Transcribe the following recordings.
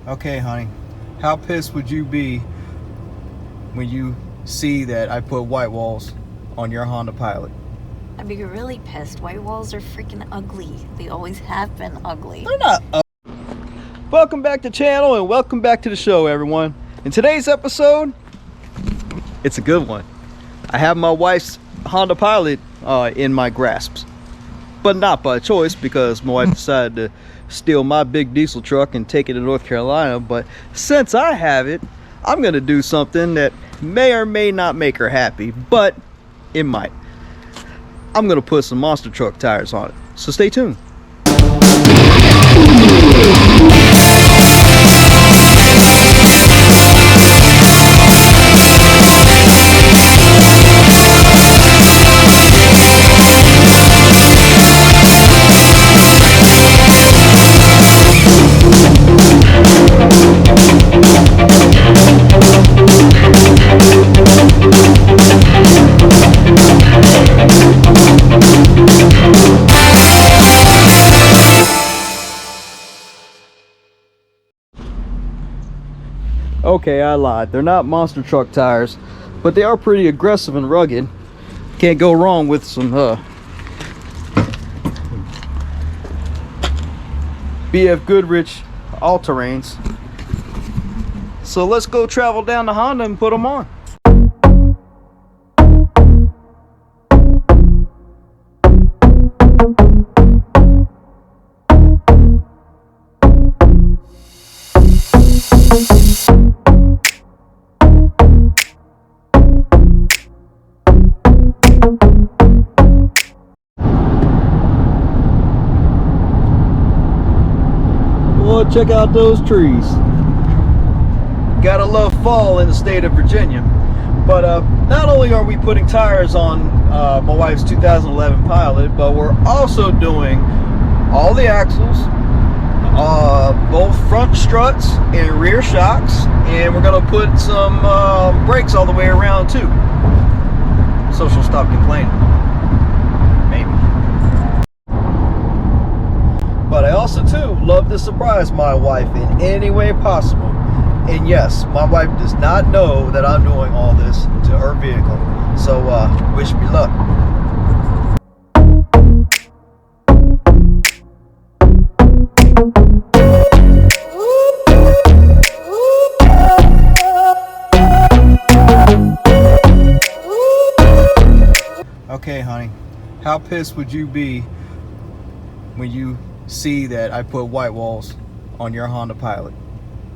Okay, honey, how pissed would you be when you see that I put white walls on your Honda Pilot? I'd be really pissed. White walls are freaking ugly. They always have been ugly. They're not Welcome back to the channel and welcome back to the show, everyone. In today's episode, it's a good one. I have my wife's Honda Pilot in my grasps, but not by choice, because my wife decided to steal my big diesel truck and take it to North Carolina. But since I have it, I'm gonna do something that may or may not make her happy, but it might. I'm gonna put some monster truck tires on it, so stay tuned. Okay, I lied. They're not monster truck tires, but they are pretty aggressive and rugged. Can't go wrong with some BF Goodrich all-terrains. So let's go travel down to Honda and put them on. Check out those trees. Gotta love fall in the state of Virginia. But not only are we putting tires on my wife's 2011 Pilot, but we're also doing all the axles, both front struts and rear shocks, and we're gonna put some brakes all the way around too, so she'll stop complaining. But I also too love to surprise my wife in any way possible. And yes, my wife does not know that I'm doing all this to her vehicle. So wish me luck. Okay, honey, how pissed would you be when you see that I put white walls on your Honda Pilot?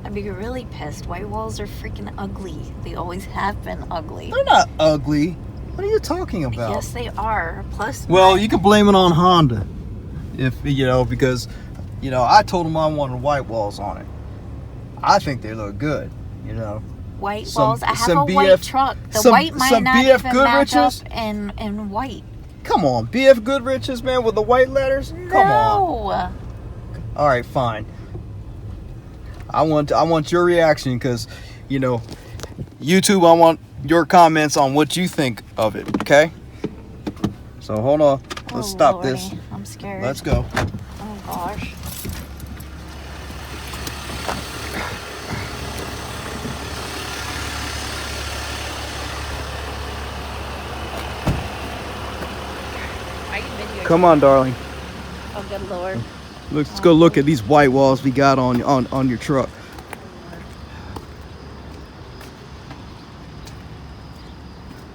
I'd be really pissed. White walls are freaking ugly. They always have been ugly. They're not ugly. What are you talking about? Yes, they are. Plus, well, you can blame it on Honda, if you know, because you know I told them I wanted white walls on it. I think they look good, you know. White walls. I have a white truck. The white might not even match up in white. Come on, BF Goodrich's, man, with the white letters? Come on. All right, fine. I want your reaction, because, you know, YouTube, I want your comments on what you think of it, okay? So hold on. Let's stop Lordy. this. I'm scared. Let's go. Oh, gosh. Come on, darling. Oh, good Lord. Let's go look at these white walls we got on your truck.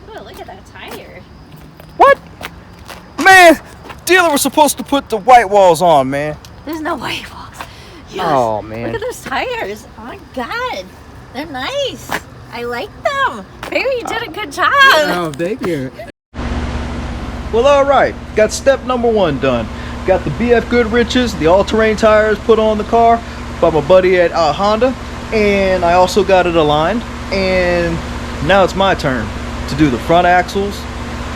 Oh, look at that tire. What? Man, dealer was supposed to put the white walls on, man. There's no white walls. Yes. Oh, man. Look at those tires. Oh, my God. They're nice. I like them. Baby, you did a good job. Oh, thank you. Well, all right. Got step number one done. Got the BF Goodrich's, the all-terrain tires put on the car by my buddy at Honda, and I also got it aligned. And now it's my turn to do the front axles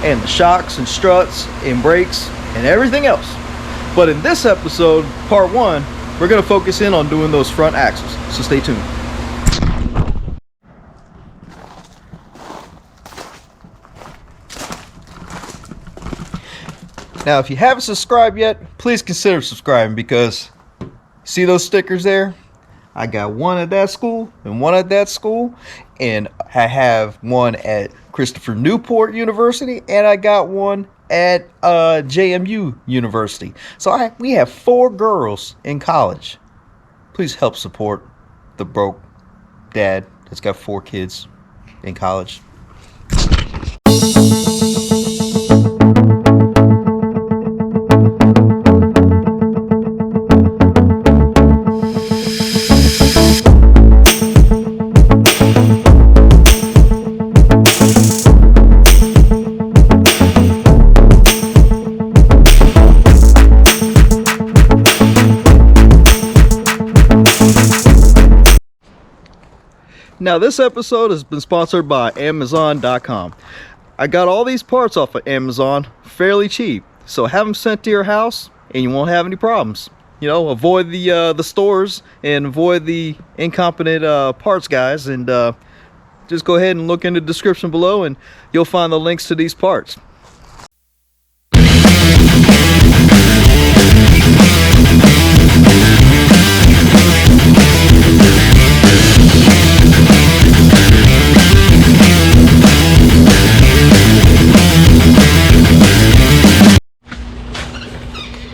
and the shocks and struts and brakes and everything else. But in this episode, part one, we're gonna focus in on doing those front axles. So stay tuned. Now, if you haven't subscribed yet, please consider subscribing, because see those stickers there? I got one at that school and one at that school, and I have one at Christopher Newport University, and I got one at JMU University. So we have 4 girls in college. Please help support the broke dad that's got 4 kids in college. Now this episode has been sponsored by Amazon.com. I got all these parts off of Amazon fairly cheap, so have them sent to your house and you won't have any problems. You know, avoid the stores and avoid the incompetent parts guys, and just go ahead and look in the description below and you'll find the links to these parts.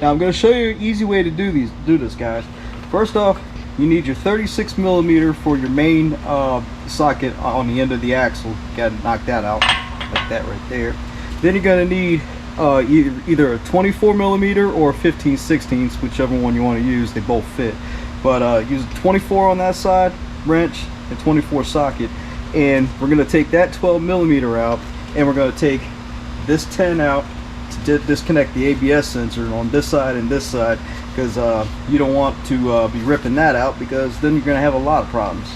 Now I'm going to show you an easy way to do this, guys. First off, you need your 36mm for your main socket on the end of the axle. Got to knock that out like that right there. Then you're going to need either a 24mm or 15/16, whichever one you want to use. They both fit, but use 24 on that side wrench and 24 socket. And we're going to take that 12mm out, and we're going to take this 10 out to disconnect the ABS sensor on this side and this side, because you don't want to be ripping that out, because then you're going to have a lot of problems.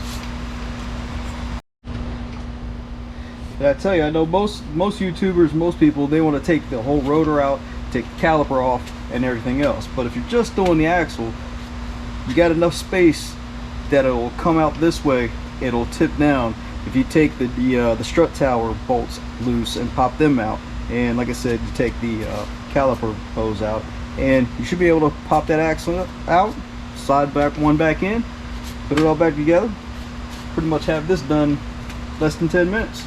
But I tell you, I know most YouTubers, most people, they want to take the whole rotor out, take the caliper off and everything else. But if you're just doing the axle, you got enough space that it'll come out this way, it'll tip down if you take the strut tower bolts loose and pop them out. And like I said, you take the caliper hose out, and you should be able to pop that axle out, slide one back in, put it all back together. Pretty much have this done less than 10 minutes.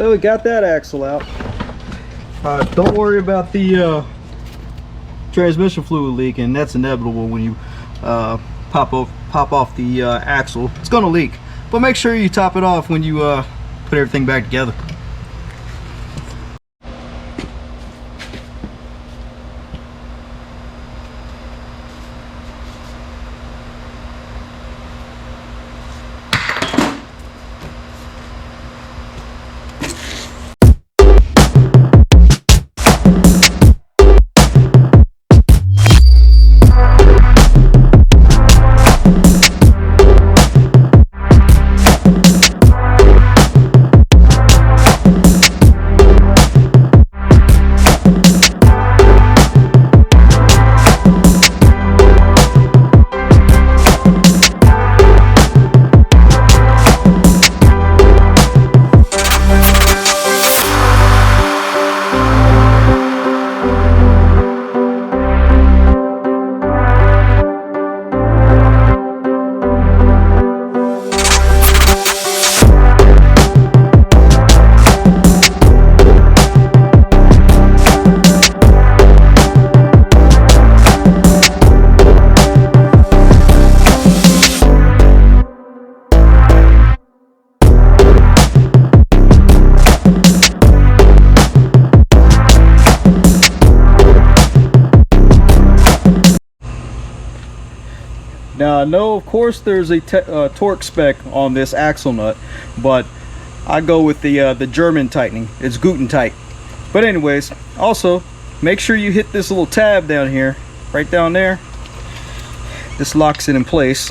Well, we got that axle out. Don't worry about the transmission fluid leaking. That's inevitable when you pop off the axle. It's gonna leak, but make sure you top it off when you put everything back together. Now I know, of course, there's a torque spec on this axle nut, but I go with the German tightening. It's Guten tight. But anyways, also make sure you hit this little tab down here, right down there. This locks it in place.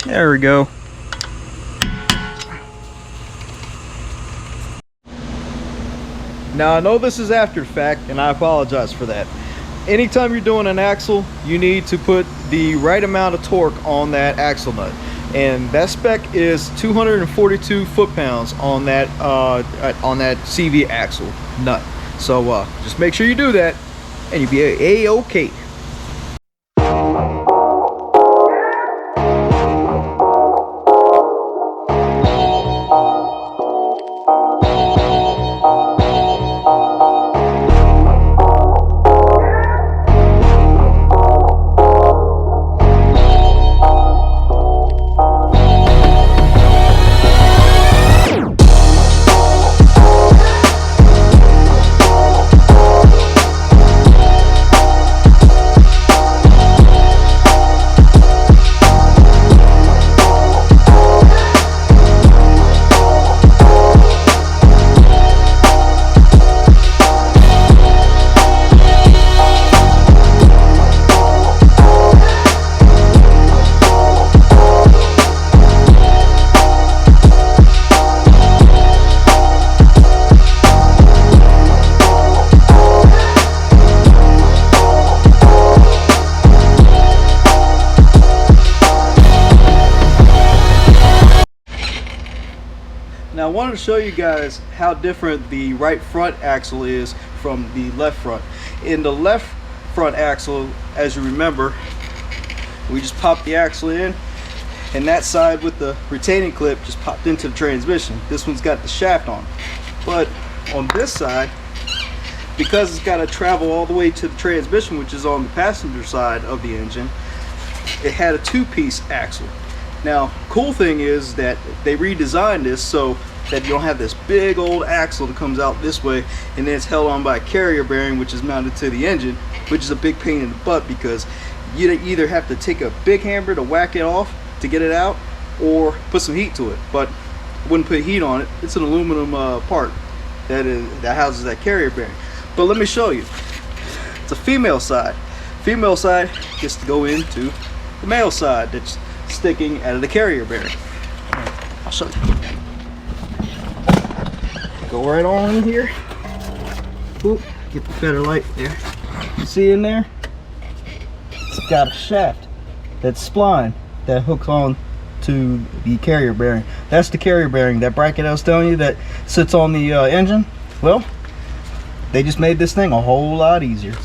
There we go. Now I know this is after the fact, and I apologize for that. Anytime you're doing an axle, you need to put the right amount of torque on that axle nut, and that spec is 242 foot-pounds on that CV axle nut. So just make sure you do that, and you'll be a-okay. Now I wanted to show you guys how different the right front axle is from the left front. In the left front axle, as you remember, we just popped the axle in, and that side with the retaining clip just popped into the transmission. This one's got the shaft on. But on this side, because it's got to travel all the way to the transmission, which is on the passenger side of the engine, it had a two-piece axle. Now, cool thing is that they redesigned this so that you don't have this big old axle that comes out this way, and then it's held on by a carrier bearing which is mounted to the engine, which is a big pain in the butt because you either have to take a big hammer to whack it off to get it out, or put some heat to it. But I wouldn't put heat on it. It's an aluminum part that houses that carrier bearing. But let me show you. It's a female side. Female side gets to go into the male side that's sticking out of the carrier bearing. I'll show you. Go right on in here. Oop, get the better light there. You see in there? It's got a shaft that's spline that hooks on to the carrier bearing. That's the carrier bearing, that bracket I was telling you that sits on the engine. Well, they just made this thing a whole lot easier.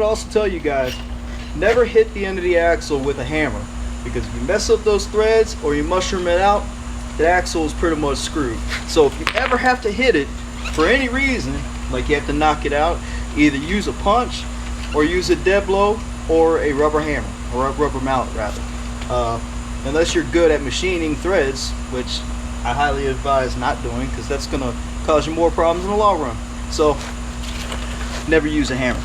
also tell you guys, never hit the end of the axle with a hammer, because if you mess up those threads or you mushroom it out, the axle is pretty much screwed. So if you ever have to hit it for any reason, like you have to knock it out, either use a punch or use a dead blow or a rubber hammer, or a rubber mallet rather. Unless you're good at machining threads, which I highly advise not doing, because that's going to cause you more problems in the long run. So never use a hammer.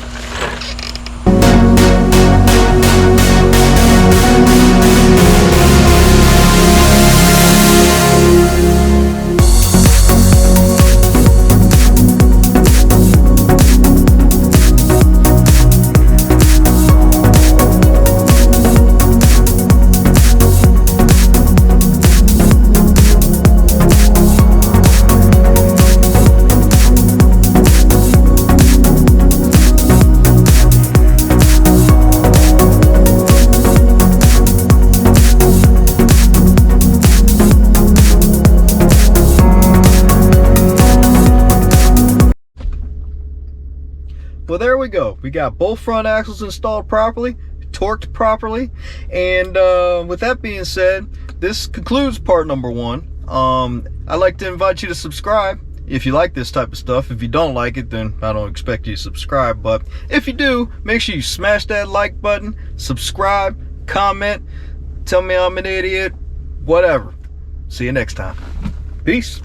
Well, there we go. We got both front axles installed properly, torqued properly, and with that being said, this concludes part number 1. I'd like to invite you to subscribe if you like this type of stuff. If you don't like it, then I don't expect you to subscribe, but if you do, make sure you smash that like button, subscribe, comment, tell me I'm an idiot, whatever. See you next time. Peace.